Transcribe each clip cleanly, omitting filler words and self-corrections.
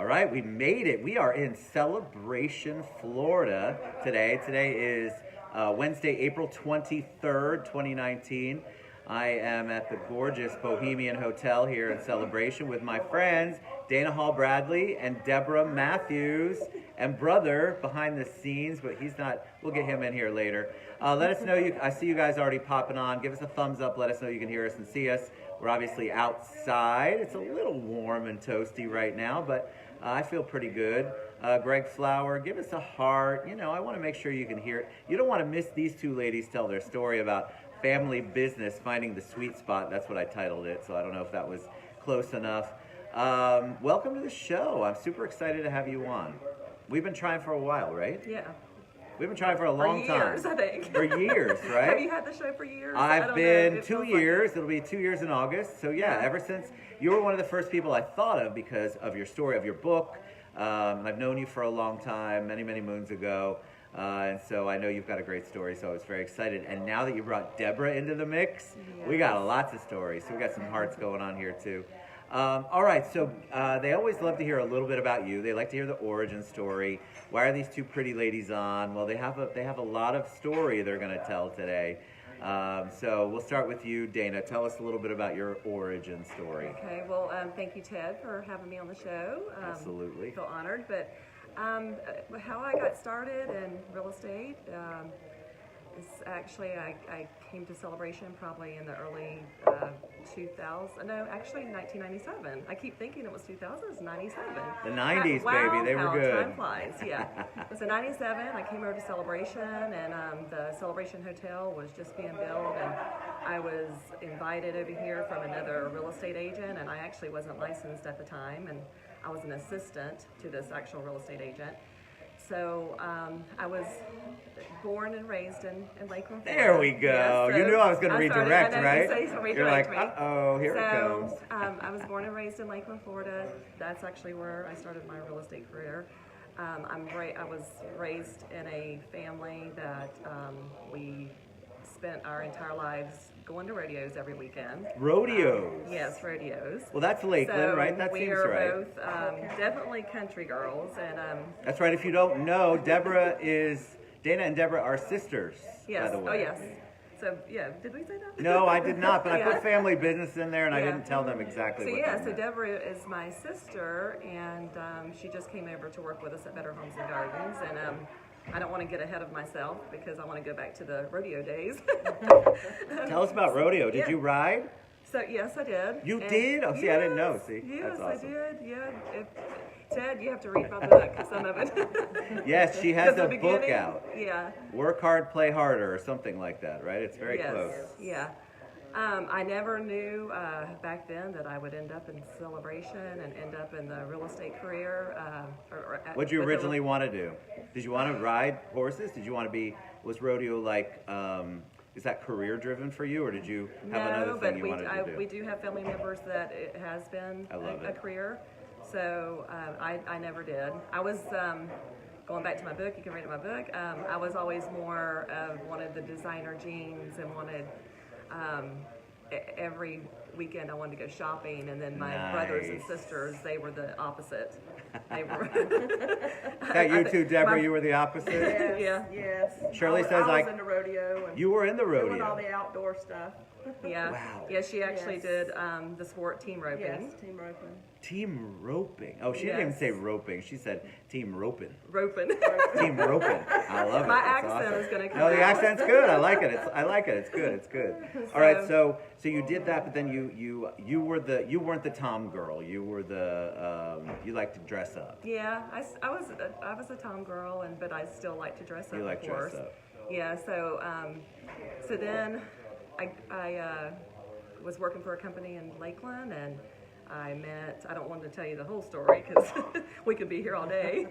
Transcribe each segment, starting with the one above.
All right, we made it. We are in Celebration, Florida today. Today is Wednesday, April 23rd, 2019. I am at the gorgeous Bohemian Hotel here in Celebration with my friends Dana Hall Bradley and Deborah Matthews, and brother behind the scenes, but he's not. We'll get him in here later. Let us know. I see you guys already popping on. Give us a thumbs up. Let us know you can hear us and see us. We're obviously outside. It's a little warm and toasty right now, but I feel pretty good. Greg Flower, give us a heart. You know, I want to make sure you can hear it. You don't want to miss these two ladies tell their story about family business, finding the sweet spot. That's what I titled it, so I don't know if that was close enough. Welcome to the show. I'm super excited to have you on. We've been trying for a while, right? Yeah. We've been trying for a long time. For years, I think. For years, right? Have you had the show for years? I've been 2 years. It'll be 2 years in August. So yeah, ever since you were one of the first people I thought of because of your story, of your book. I've known you for a long time, many, many moons ago. And so I know you've got a great story, so I was very excited. And now that you brought Deborah into the mix, we got lots of stories. So we got some hearts going on here too. All right, so they always love to hear a little bit about you. They like to hear the origin story. Why are these two pretty ladies on? Well, they have a lot of story they're going to tell today. So we'll start with you, Dana. Tell us a little bit about your origin story. Okay, well, thank you, Ted, for having me on the show. Absolutely. I feel honored, but how I got started in real estate is actually I came to Celebration probably in the early 2000s. No, actually 1997. I keep thinking it was 2000. It's 97. The 90s, wow, baby. They were good. Time flies. Yeah. So 97. I came over to Celebration, and the Celebration Hotel was just being built, and I was invited over here from another real estate agent, and I actually wasn't licensed at the time, and I was an assistant to this actual real estate agent. So I was born and raised in Lakeland, Florida. There we go. Yeah, so you knew I was going to redirect, right? You're like, uh-oh, here it comes. I was born and raised in Lakeland, Florida. That's actually where I started my real estate career. I was raised in a family that we spent our entire lives going to rodeos every weekend. Rodeos? Yes, rodeos. Well, that's Lakeland, right? That seems right. We are both definitely country girls. And that's right. If you don't know, Dana and Deborah are sisters, yes. by the way. Oh, yes. So, yeah, did we say that? No, I did not, but I put family business in there, and I didn't tell them exactly what that meant. So Deborah is my sister, and she just came over to work with us at Better Homes and Gardens, and I don't want to get ahead of myself because I want to go back to the rodeo days. Tell us about rodeo. Did you ride? So, yes, I did. You did? Oh, see, I didn't know. See, yes, that's awesome. I did. Yeah. Ted, you have to read my book, some of it. Yes, she has a book out. Yeah. Work hard, play harder, or something like that, right? It's very close. Yeah. I never knew back then that I would end up in Celebration and end up in the real estate career. What did you originally want to do? Did you want to ride horses? Did you want to be, was rodeo like, is that career driven for you, or did you have another thing you wanted to do? We do have family members that it has been a career. So I never did. I was, going back to my book, you can read it in my book, I was always more of wanted the designer jeans and wanted, every weekend I wanted to go shopping, and then my brothers and sisters, they were the opposite. They were. You too, Deborah, you were the opposite? Yes. Shirley says I was in the rodeo. And you were in the rodeo. doing all the outdoor stuff. Yeah. Wow. Yeah, she actually did the sport team roping. Yes, team roping. Team roping. Oh, she didn't even say roping. She said team roping. Roping. Team roping. I love it. My That's accent awesome. is going to come No, the out. accent's good. I like it. I like it. It's good. It's good. All right. So you did that, but then you weren't the tom girl. You were the you like to dress up. Yeah, I was a tom girl, but I still like to dress up. You like of course. dress up. Yeah. So then I was working for a company in Lakeland, and I don't want to tell you the whole story because we could be here all day.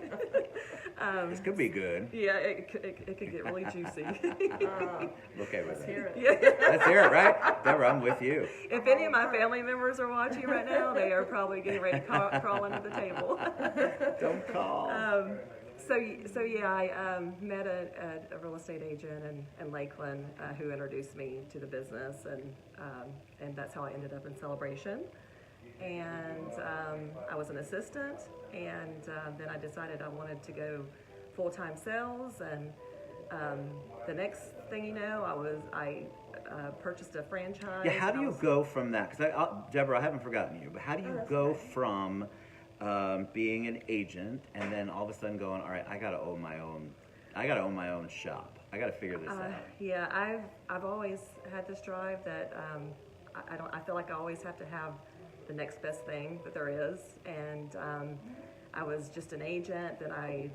This could be good. Yeah, it could get really juicy. Okay with Let's hear it. Yeah. Let's hear it, right? Deborah, I'm with you. If any of my family members are watching right now, they are probably getting ready to crawl under the table. Don't call. So yeah, I met a real estate agent in Lakeland who introduced me to the business, and that's how I ended up in Celebration. and I was an assistant, and then I decided I wanted to go full-time sales, and the next thing you know, I purchased a franchise. Yeah, how do you go from that? Because Deborah, I haven't forgotten you, but how do you go from being an agent and then all of a sudden going, all right, I gotta own my own shop. I gotta figure this out. Yeah, I've always had this drive that I feel like I always have to have the next best thing that there is, and I was just an agent. Then I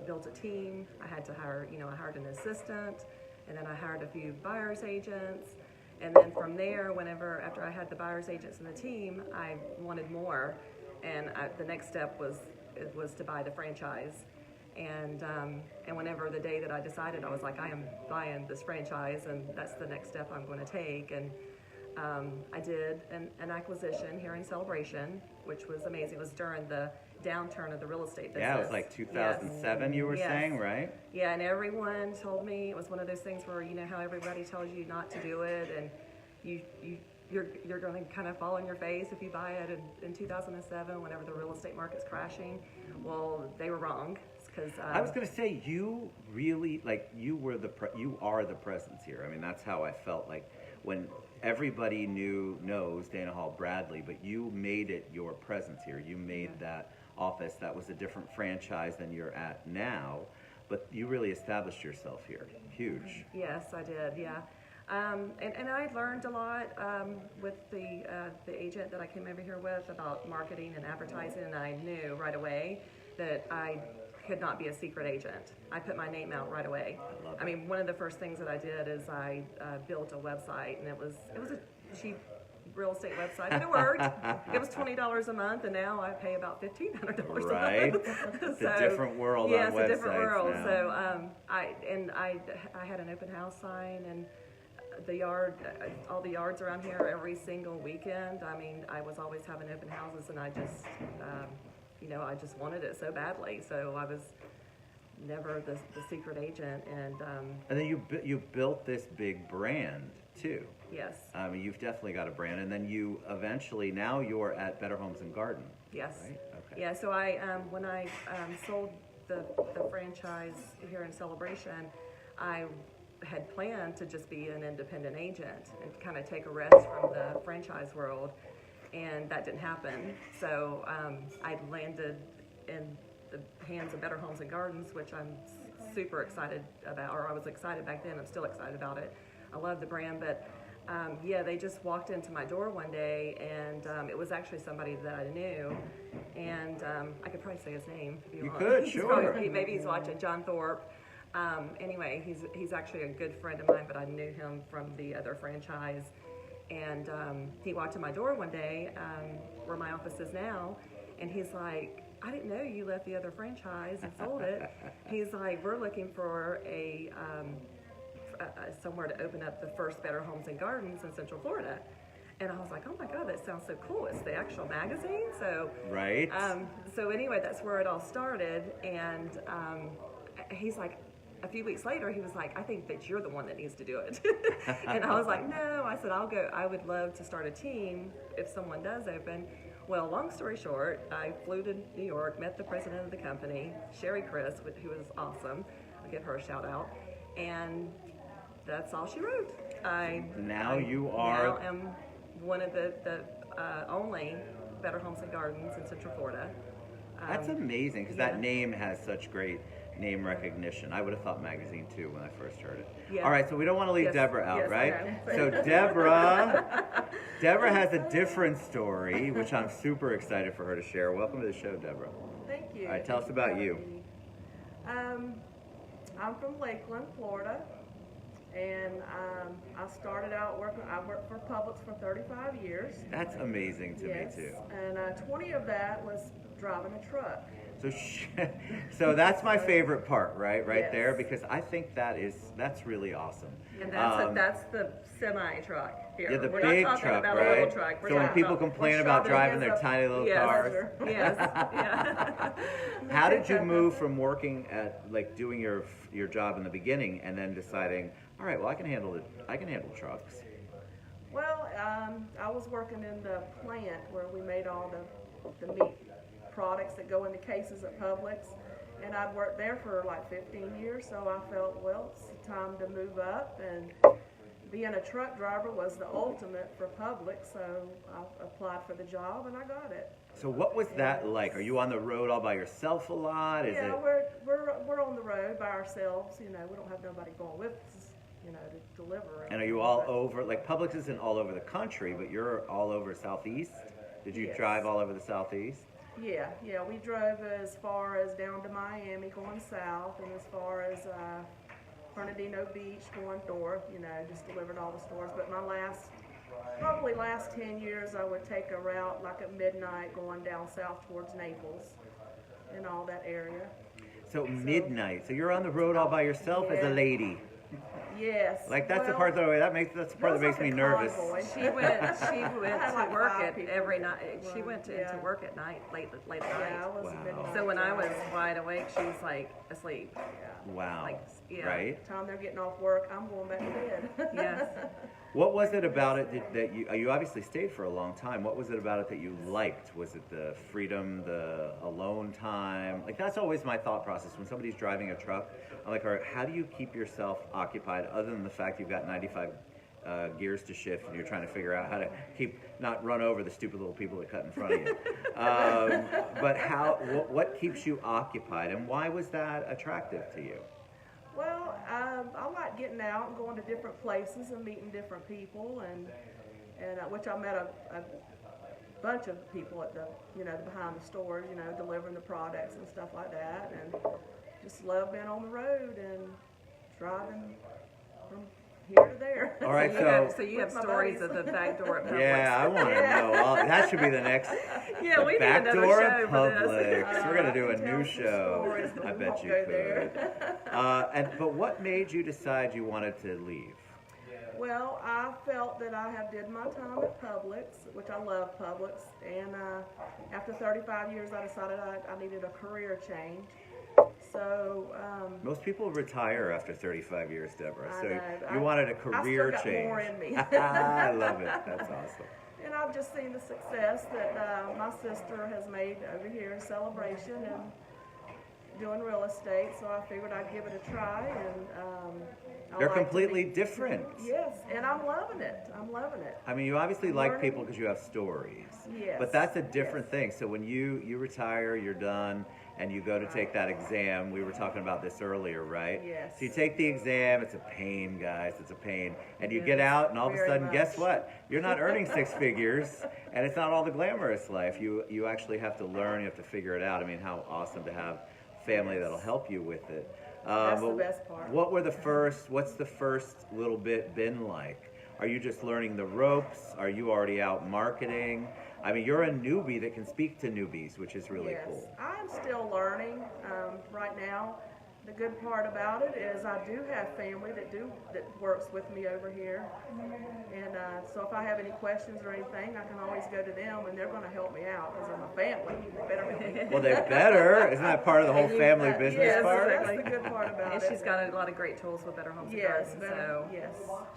built a team. I had to hire, I hired an assistant, and then I hired a few buyer's agents. And then from there, after I had the buyer's agents and the team, I wanted more. And the next step was to buy the franchise. And whenever the day that I decided, I was like, I am buying this franchise, and that's the next step I'm going to take. And I did an acquisition here in Celebration, which was amazing. It was during the downturn of the real estate business. Yeah, it was like 2007, you were saying, right? Yeah, and everyone told me, it was one of those things where, how everybody tells you not to do it, and you're going to kind of fall on your face if you buy it in 2007, whenever the real estate market's crashing. Well, they were wrong. I was going to say, you really, you are the presence here. I mean, that's how I felt like when everybody knows Dana Hall Bradley, but you made it your presence here. You made that office. That was a different franchise than you're at now, but you really established yourself here. Huge. Yes, I did. Yeah. And I learned a lot with the agent that I came over here with about marketing and advertising, and I knew right away that I could not be a secret agent. I put my name out right away. I mean, one of the first things that I did is I built a website, and it was a cheap real estate website, but it worked. It was $20 a month, and now I pay about $1,500 a month. Right, it's a different world. Yeah, on it's a different world. Now. So I had an open house sign, and all the yards around here every single weekend. I mean, I was always having open houses, and I just I just wanted it so badly. So I was never the secret agent, and then you built this big brand too. Yes. I mean, you've definitely got a brand, and then you eventually now you're at Better Homes and Garden. Yes. Right? Okay. Yeah. So I when I sold the franchise here in Celebration, I had planned to just be an independent agent and kind of take a rest from the franchise world, and that didn't happen. So I landed in the hands of Better Homes and Gardens, which I'm super excited about, or I was excited back then. I'm still excited about it. I love the brand, but they just walked into my door one day, and it was actually somebody that I knew, and I could probably say his name if you want. Could, sure. Maybe he's watching, John Thorpe. Anyway, he's actually a good friend of mine, but I knew him from the other franchise. And he walked in my door one day, where my office is now, and he's like, I didn't know you left the other franchise and sold it. He's like, we're looking for somewhere to open up the first Better Homes and Gardens in Central Florida. And I was like, oh my God, that sounds so cool. It's the actual magazine. So right. So anyway, that's where it all started. And he's like, a few weeks later, he was like, I think that you're the one that needs to do it. And I was like, no. I said, I'll go. I would love to start a team if someone does open. Well, long story short, I flew to New York, met the president of the company, Sherry Chris, who was awesome. I'll give her a shout out. And that's all she wrote. Now am one of the only Better Homes and Gardens in Central Florida. That's amazing, because that name has such great name recognition. I would have thought magazine too when I first heard it. Yeah. All right, so we don't want to leave Deborah out, right? So Deborah has a different story, which I'm super excited for her to share. Welcome to the show, Deborah. Thank you. All right, tell us about you. I'm from Lakeland, Florida, and I started out working. I worked for Publix for 35 years. That's amazing to me too. And 20 of that was driving a truck. So that's my favorite part, right Yes. there, because I think that's really awesome. And that's the semi truck here. Yeah, the We're big not talking truck, about right? a little truck. So when people complain about driving their tiny little cars, Yes, yeah. How did you move from working at doing your job in the beginning and then deciding, all right, well I can handle trucks? Well, I was working in the plant where we made all the meat products that go into cases at Publix, and I'd worked there for like 15 years, so I felt, well, it's time to move up, and being a truck driver was the ultimate for Publix, so I applied for the job and I got it. So what was that like? Are you on the road all by yourself a lot? Yeah, we're on the road by ourselves, you know, we don't have nobody going with us, you know, to deliver. And are you all over, like Publix isn't all over the country, but you're all over Southeast? Did you drive all over the Southeast? Yeah, we drove as far as down to Miami going south, and as far as Bernardino Beach going north, you know, just delivered all the stores. But my probably last 10 years, I would take a route like at midnight going down south towards Naples and all that area. So midnight, so you're on the road all by yourself as a lady. Yes. Like that's the part that makes me nervous. She went to work at every night. She went to work at night, late at night. Yeah, I was Wow. So when I was wide awake, she was like asleep. Wow. Like, yeah. Right? Time they're getting off work, I'm going back to bed. Yes. What was it about it that you obviously stayed for a long time? What was it about it that you liked? Was it the freedom, the alone time? Like that's always my thought process when somebody's driving a truck. I'm like, all right, how do you keep yourself occupied other than the fact you've got 95 gears to shift and you're trying to figure out how to not run over the stupid little people that cut in front of you. But what keeps you occupied, and why was that attractive to you? Well, I like getting out and going to different places and meeting different people, and which I met a bunch of people at the behind the stores, you know, delivering the products and stuff like that, and just love being on the road and driving from here to there. All right, so you have stories of the back door at Publix. Yeah, I want to know. That should be the next. Yeah, we need back another door show at for this. Publix. We're gonna do a Tell new some show. stories, but I we bet won't you go could. there. But what made you decide you wanted to leave? Well, I felt that I have did my time at Publix, which I love Publix, and after 35 years, I decided I needed a career change. So Most people retire after 35 years, Deborah. I So know. you wanted a career I still got change. more in me. I love it. That's awesome. And I've just seen the success that my sister has made over here in Celebration and doing real estate. So I figured I'd give it a try. And They're completely different. Yes, and I'm loving it. I'm loving it. I mean, you obviously like people because you have stories. Yes. But that's a different thing. So when you retire, you're done, and you go to take that exam. We were talking about this earlier, right? Yes. So you take the exam. It's a pain, guys. It's a pain. And you get out, and all of a sudden, guess what? You're not earning six figures, and it's not all the glamorous life. You actually have to learn. You have to figure it out. I mean, how awesome to have family that'll help you with it. That's the best part. What's the first little bit been like? Are you just learning the ropes? Are you already out marketing? I mean, you're a newbie that can speak to newbies, which is really cool. I'm still learning right now. The good part about it is I do have family that works with me over here, and so if I have any questions or anything, I can always go to them, and they're going to help me out because I'm a family. They better help me. Well, they better. Isn't that part of the whole family business yes, part? That's the good part about And it. she's got a lot of great tools with Better Homes and Yes, Gardens, so yes.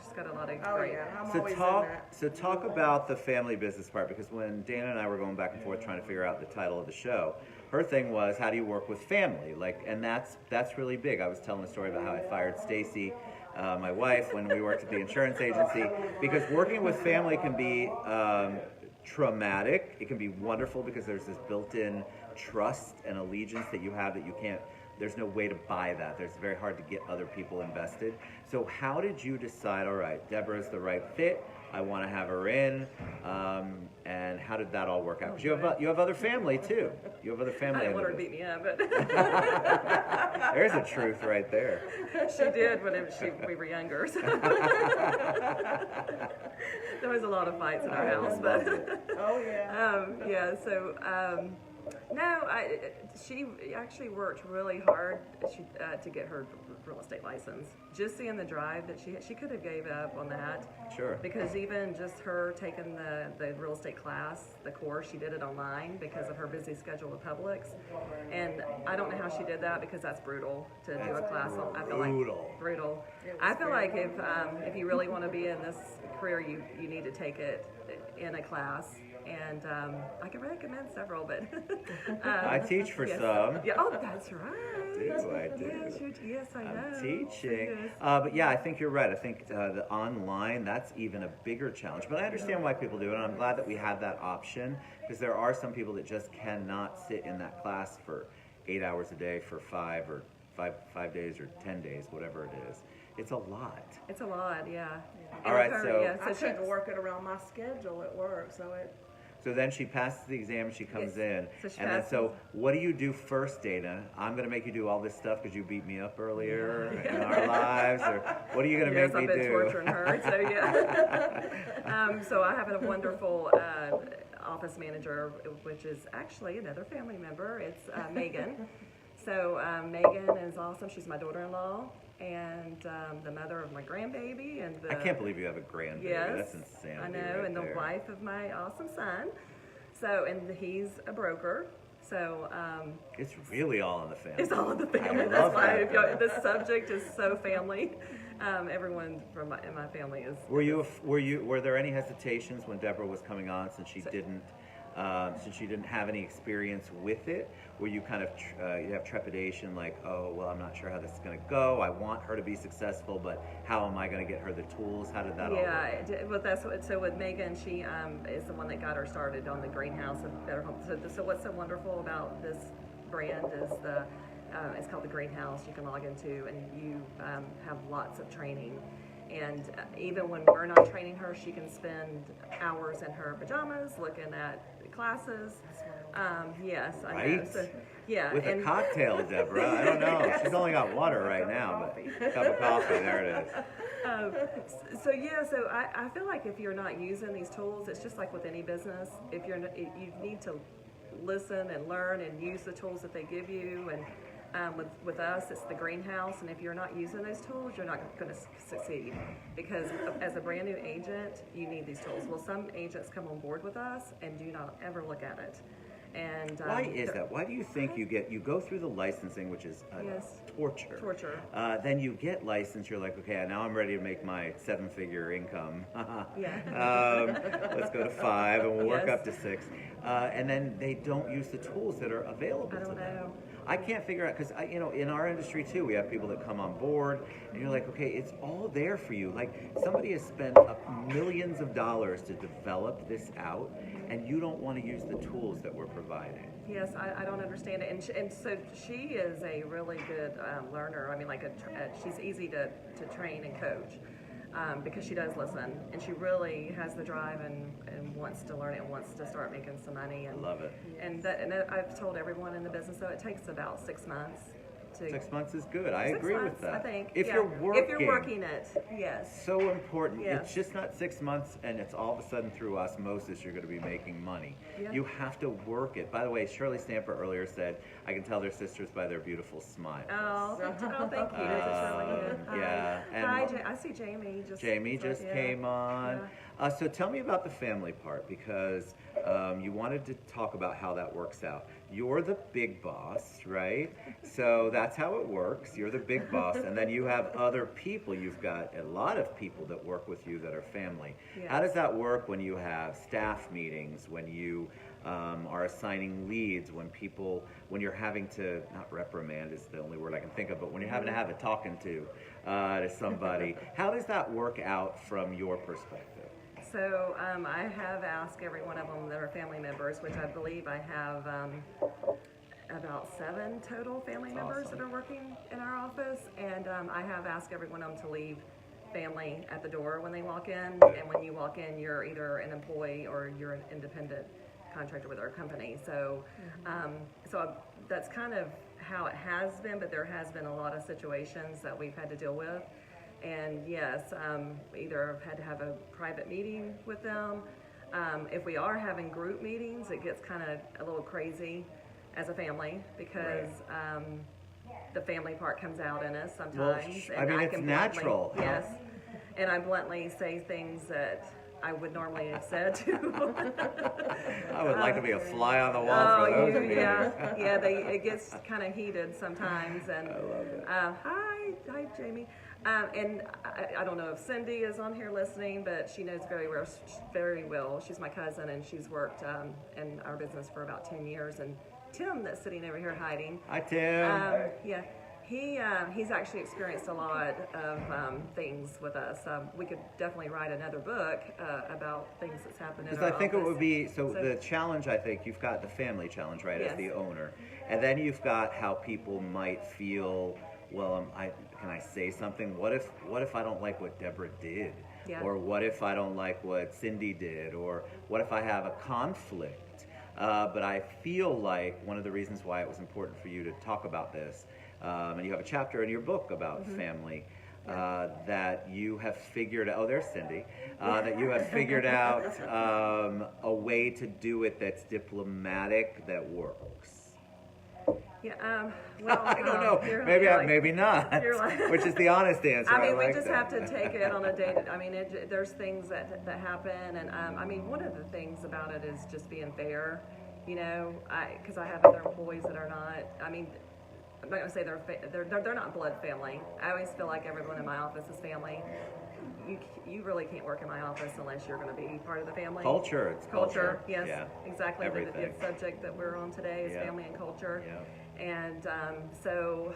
she's got a lot of Oh great. yeah, I'm So always talk, in that. so talk about the family business part, because when Dana and I were going back and forth trying to figure out the title of the show, her thing was, how do you work with family? And that's really big. I was telling a story about how I fired Stacy, my wife, when we worked at the insurance agency, because working with family can be traumatic. It can be wonderful because there's this built-in trust and allegiance that you have that you can't. There's no way to buy that. It's very hard to get other people invested. So how did you decide, all right, Deborah's the right fit, I want to have her in, and how did that all work out? Because you have other family too. You have other family. I didn't want her to beat me up, but there's a truth right there. she did when we were younger. So. There was a lot of fights in our house, but Oh yeah. yeah. So No, she actually worked really hard to get her real estate license. Just seeing the drive that she could have gave up on that. Sure. Because even just her taking the real estate class, the course, she did it online because of her busy schedule with Publix. And I don't know how she did that because that's brutal to do a class. I feel like brutal. I feel like if you really want to be in this career, you need to take it in a class. And I can recommend several, but I teach for yes. some. Yeah. Oh, that's right. I do. Yes, I know. I'm teaching. Yes. But yeah, I think you're right. I think the online, that's even a bigger challenge. But I understand why people do it, and I'm glad that we have that option, because there are some people that just cannot sit in that class for 8 hours a day for 5 days or 10 days, whatever it is. It's a lot. It's a lot, yeah. All right, I try to work it around my schedule at work, So then she passes the exam, she comes in. So What do you do first, Dana? I'm going to make you do all this stuff because you beat me up earlier in our lives, or what are you going to make me do? Yes, I've been torturing her, so yeah. So I have a wonderful office manager, which is actually another family member. It's Megan. So Megan is awesome. She's my daughter-in-law and the mother of my grandbaby. And I can't believe you have a grandbaby. Yes, That's insanity. I know, and the wife of my awesome son. So, and he's a broker. So it's really all in the family. It's all in the family. I That's love why that. this subject is so family. Everyone in my family is. Were there any hesitations when Deborah was coming on, since she didn't have any experience with it? Were you kind of you have trepidation, like, oh well, I'm not sure how this is going to go. I want her to be successful, but how am I going to get her the tools? How did that all work? Yeah, well, that's what. So with Megan, she is the one that got her started on the greenhouse of Better Home. So what's so wonderful about this brand is it's called the Greenhouse. You can log into, and you have lots of training. And even when we're not training her, she can spend hours in her pajamas looking at classes. Yes, I know. So, yeah, with a cocktail, Deborah. I don't know. She's only got water right now, but cup of coffee. There it is. So I feel like if you're not using these tools, it's just like with any business. If you need to listen and learn and use the tools that they give you. And with us, it's the greenhouse, and if you're not using those tools, you're not going to succeed, because as a brand new agent, you need these tools. Well, some agents come on board with us and do not ever look at it. And why is that? Why do you think you go through the licensing, which is torture? Torture. Then you get licensed. You're like, okay, now I'm ready to make my 7-figure income. Yeah. Let's go to 5, and we'll work up to 6. And then they don't use the tools that are available to them. I don't know. I can't figure out, because in our industry too, we have people that come on board, and you're like, okay, it's all there for you. Like, somebody has spent millions of dollars to develop this out, and you don't want to use the tools that we're providing. Yes, I don't understand it, and so she is a really good learner. I mean, she's easy to train and coach. Because she does listen, and she really has the drive and wants to learn it and wants to start making some money. And love it. And I've told everyone in the business, though, it takes about 6 months. 6 months is good. I agree with that. I think. If you're working it, yes. So important. Yes. It's just not 6 months and it's all of a sudden through osmosis you're going to be making money. Yeah. You have to work it. By the way, Shirley Stamper earlier said, I can tell they're sisters by their beautiful smiles. Oh, thank you. Yeah. And hi, I see Jamie. Jamie just came on. Yeah. So tell me about the family part, because you wanted to talk about how that works out. You're the big boss, right? So that's how it works. You're the big boss, and then you have other people. You've got a lot of people that work with you that are family. Yes. How does that work when you have staff meetings, when you are assigning leads, when you're having to, not reprimand is the only word I can think of, but when you're having to have a talking to somebody? How does that work out from your perspective? So I have asked every one of them that are family members, which I believe I have about 7 total family members that are working in our office, and I have asked every one of them to leave family at the door when they walk in, and when you walk in, you're either an employee or you're an independent contractor with our company. So, so that's kind of how it has been, but there has been a lot of situations that we've had to deal with. And yes, either I've had to have a private meeting with them. If we are having group meetings, it gets kind of a little crazy. as a family because the family part comes out in us sometimes. Well, I mean, it's can natural. Bluntly, yes, and I bluntly say things that I would normally have said to. I would like to be a fly on the wall for those meetings. Yeah, it gets kind of heated sometimes. And I love it. Hi, Jamie. And I don't know if Cindy is on here listening, but she knows very well. She's my cousin, and she's worked in our business for about 10 years. And Tim, that's sitting over here hiding. Hi, Tim. Yeah. He's actually experienced a lot of things with us. We could definitely write another book about things that's happened in our Because I think office. it would be, so the challenge, I think, you've got the family challenge, right, Yes. as the owner. And then you've got how people might feel, well, can I say something? What if I don't like what Deborah did? Yeah. Or what if I don't like what Cindy did? Or what if I have a conflict? But I feel like one of the reasons why it was important for you to talk about this, and you have a chapter in your book about family, that you have figured out, oh, there's Cindy, that you have figured out a way to do it that's diplomatic, that works. Yeah, well, I don't know. Maybe Maybe not. Which is the honest answer. I mean, we like just that. have to take it on a day. I mean, there's things that happen, and I mean, one of the things about it is just being fair. You know, because I have other employees that are not. I mean, I'm not gonna say they're not blood family. I always feel like everyone in my office is family. You really can't work in my office unless you're going to be part of the family. Culture. It's culture. Yes, yeah. Exactly. Everything. The subject that we're on today is family and culture. Yeah. And so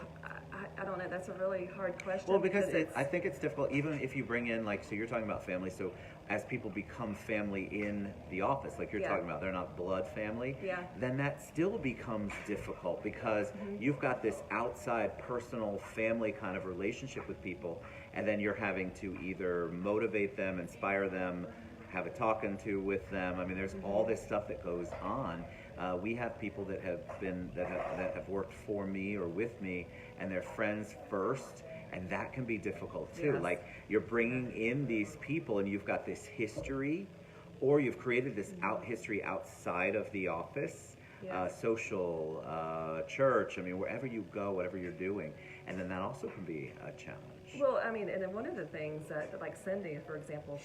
I don't know. That's a really hard question. Well, because I think it's difficult, even if you bring in, like, so you're talking about family, so as people become family in the office, like you're talking about, they're not blood family, then that still becomes difficult because you've got this outside personal family kind of relationship with people, and then you're having to either motivate them, inspire them, have a talking to with them. I mean, there's all this stuff that goes on. We have people that have worked for me or with me, and they're friends first, and that can be difficult too. Yes. Like, you're bringing in these people, and you've got this history, or you've created this history outside of the office, social, church. I mean, wherever you go, whatever you're doing, and then that also can be a challenge. Well, I mean, and then one of the things that, like Cindy, for example,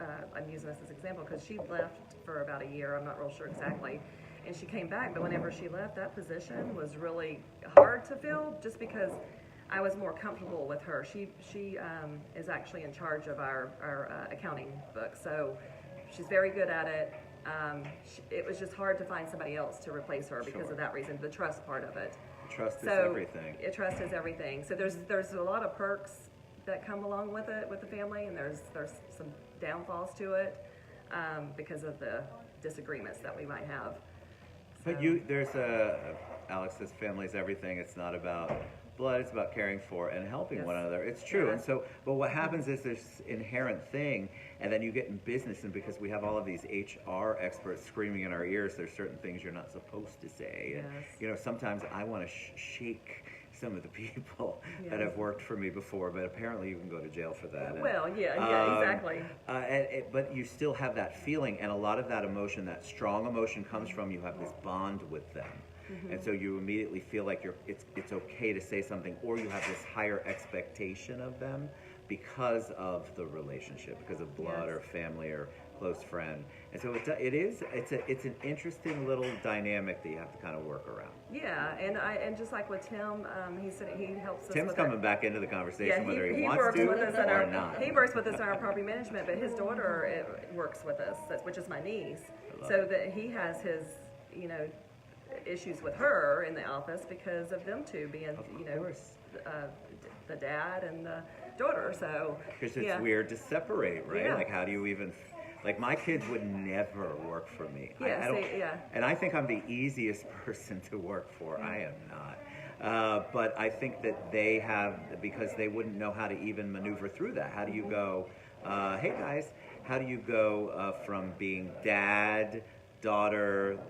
I'm using this as an example because she left for about a year. I'm not real sure exactly. And she came back, but whenever she left, that position was really hard to fill just because I was more comfortable with her. She is actually in charge of our accounting book, so she's very good at it. It was just hard to find somebody else to replace her because of that reason, the trust part of it. Trust is everything. Trust is everything. So there's a lot of perks that come along with it, with the family, and there's some downfalls to it because of the disagreements that we might have. But Alex says family is everything. It's not about blood, it's about caring for and helping one another. It's true. And so, but what happens is there's inherent thing, and then you get in business, and because we have all of these HR experts screaming in our ears, there's certain things you're not supposed to say. And, you know, sometimes I want to shake some of the people that have worked for me before, but apparently you can go to jail for that. Well, exactly. But you still have that feeling, and a lot of that emotion, that strong emotion, comes from you have this bond with them. And so you immediately feel like it's okay to say something, or you have this higher expectation of them because of the relationship, because of blood or family or close friend. And so it's an interesting little dynamic that you have to kind of work around. Yeah, and just like with Tim, he said he helps us. Tim's with coming back into the conversation whether he wants works to with us or not. He works with us in our property management, but his daughter works with us, which is my niece. So that he has his, issues with her in the office because of them two being, the dad and the daughter. So because it's weird to separate, right? Like, how do you even? Like, my kids would never work for me. And I think I'm the easiest person to work for. I am not. But I think that they have, because they wouldn't know how to even maneuver through that. How do you go, hey guys, how do you go from being dad, daughter,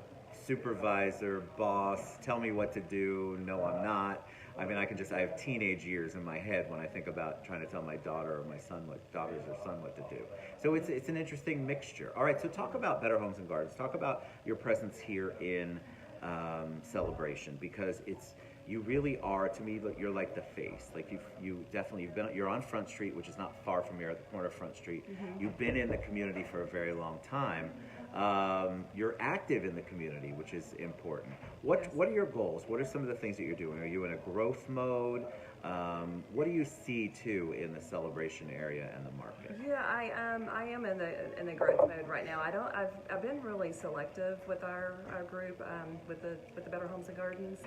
supervisor, boss, tell me what to do, no I'm not. I mean, I have teenage years in my head when I think about trying to tell my daughter or my son what to do. So it's an interesting mixture. All right, so talk about Better Homes and Gardens. Talk about your presence here in celebration, because you really are, to me, you're like the face. Like you're on Front Street, which is not far from here, at the corner of Front Street. You've been in the community for a very long time. You're active in the community, which is important. What are your goals? What are some of the things that you're doing? Are you in a growth mode? What do you see too in the celebration area and the market? Yeah, I am in the growth mode right now. I've been really selective with our group, with the Better Homes and Gardens,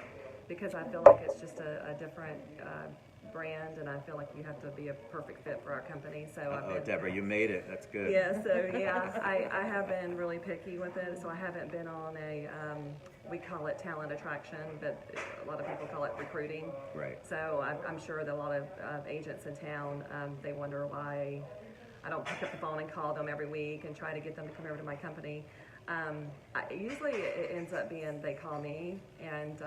because I feel like it's just a different brand, and I feel like you have to be a perfect fit for our company. So Deborah, you made it. That's good. Yeah, so yeah, I have been really picky with it. So I haven't been on we call it talent attraction, but a lot of people call it recruiting. Right. So I'm sure that a lot of agents in town, they wonder why I don't pick up the phone and call them every week and try to get them to come over to my company. Usually it ends up being they call me, and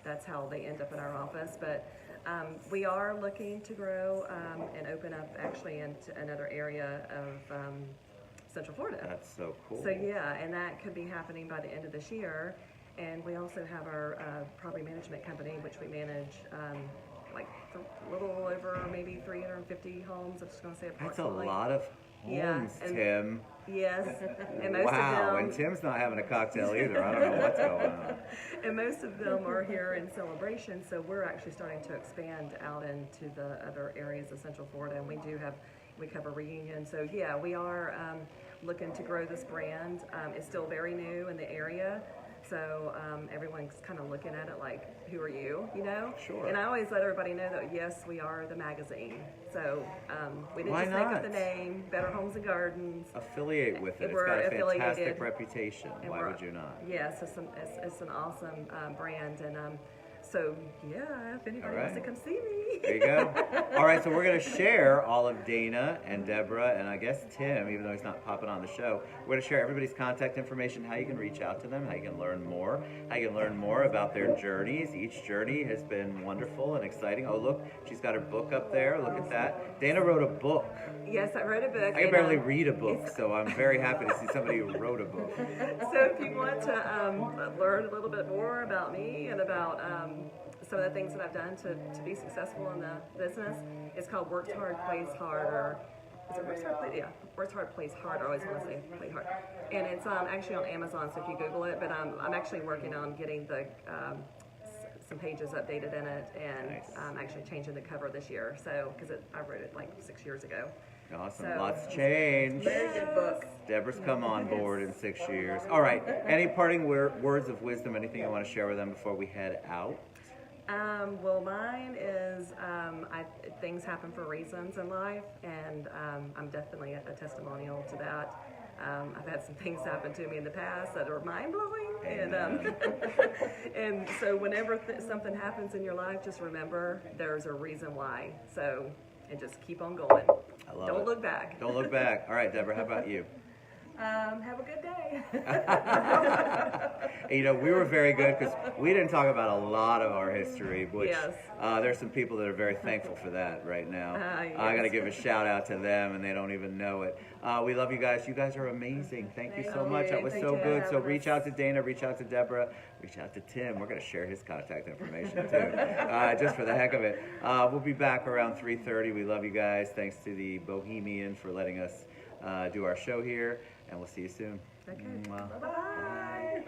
that's how they end up in our office. But we are looking to grow and open up actually into another area of Central Florida. That's so cool. So yeah, and that could be happening by the end of this year. And we also have our property management company, which we manage like a little over maybe 350 homes. I'm just going to say approximately. That's a lot of homes, Tim. Yes. And most wow, of them, and Tim's not having a cocktail either. I don't know what's going on. And most of them are here in Celebration, so we're actually starting to expand out into the other areas of Central Florida, and we cover Reunion. So yeah, we are looking to grow this brand. It's still very new in the area. So everyone's kind of looking at it like, who are you, you know? Sure. And I always let everybody know that, yes, we are the magazine. So we didn't Why just make not? up the name, Better Homes and Gardens. Affiliate with it. It's We're got a fantastic affiliated. reputation. And Why would you not? Yes, it's an awesome brand. And so, yeah, if anybody wants to come see me. There you go. All right, so we're going to share all of Dana and Deborah and I guess Tim, even though he's not popping on the show. We're going to share everybody's contact information, how you can reach out to them, how you can learn more, about their journeys. Each journey has been wonderful and exciting. Oh, look, she's got her book up there. Look at that. Dana wrote a book. Yes, I wrote a book. I can barely read a book, so I'm very happy to see somebody who wrote a book. So if you want to learn a little bit more about me and about some of the things that I've done to be successful in the business, it's called Works Hard, Plays Hard, or is it Works Hard, Plays? Yeah, Works Hard, Plays Hard. I always want to say Play Hard. And it's actually on Amazon, so if you Google it, but I'm actually working on getting the some pages updated in it, and nice. I'm actually changing the cover this year, so because I wrote it like 6 years ago. Awesome. So, Lots changed. Very good book. Deborah's come on board in 6 years. All right. Any parting words of wisdom, anything you want to share with them before we head out? Well, mine is things happen for reasons in life, and I'm definitely a testimonial to that. I've had some things happen to me in the past that are mind-blowing, and so whenever something happens in your life, just remember there's a reason why. So, and just keep on going. I love Don't it. look back. Don't look back. All right, Deborah, how about you? Have a good day. You know, we were very good because we didn't talk about a lot of our history, which Yes. There's some people that are very thankful for that right now. Yes. I got to give a shout out to them, and they don't even know it. We love you guys. You guys are amazing. Thank you so much. That was Thank so you. good. So reach out to Dana, reach out to Deborah, reach out to Tim. We're going to share his contact information too, just for the heck of it. We'll be back around 3:30. We love you guys. Thanks to the Bohemian for letting us do our show here, and we'll see you soon. Okay. Mwah. Bye.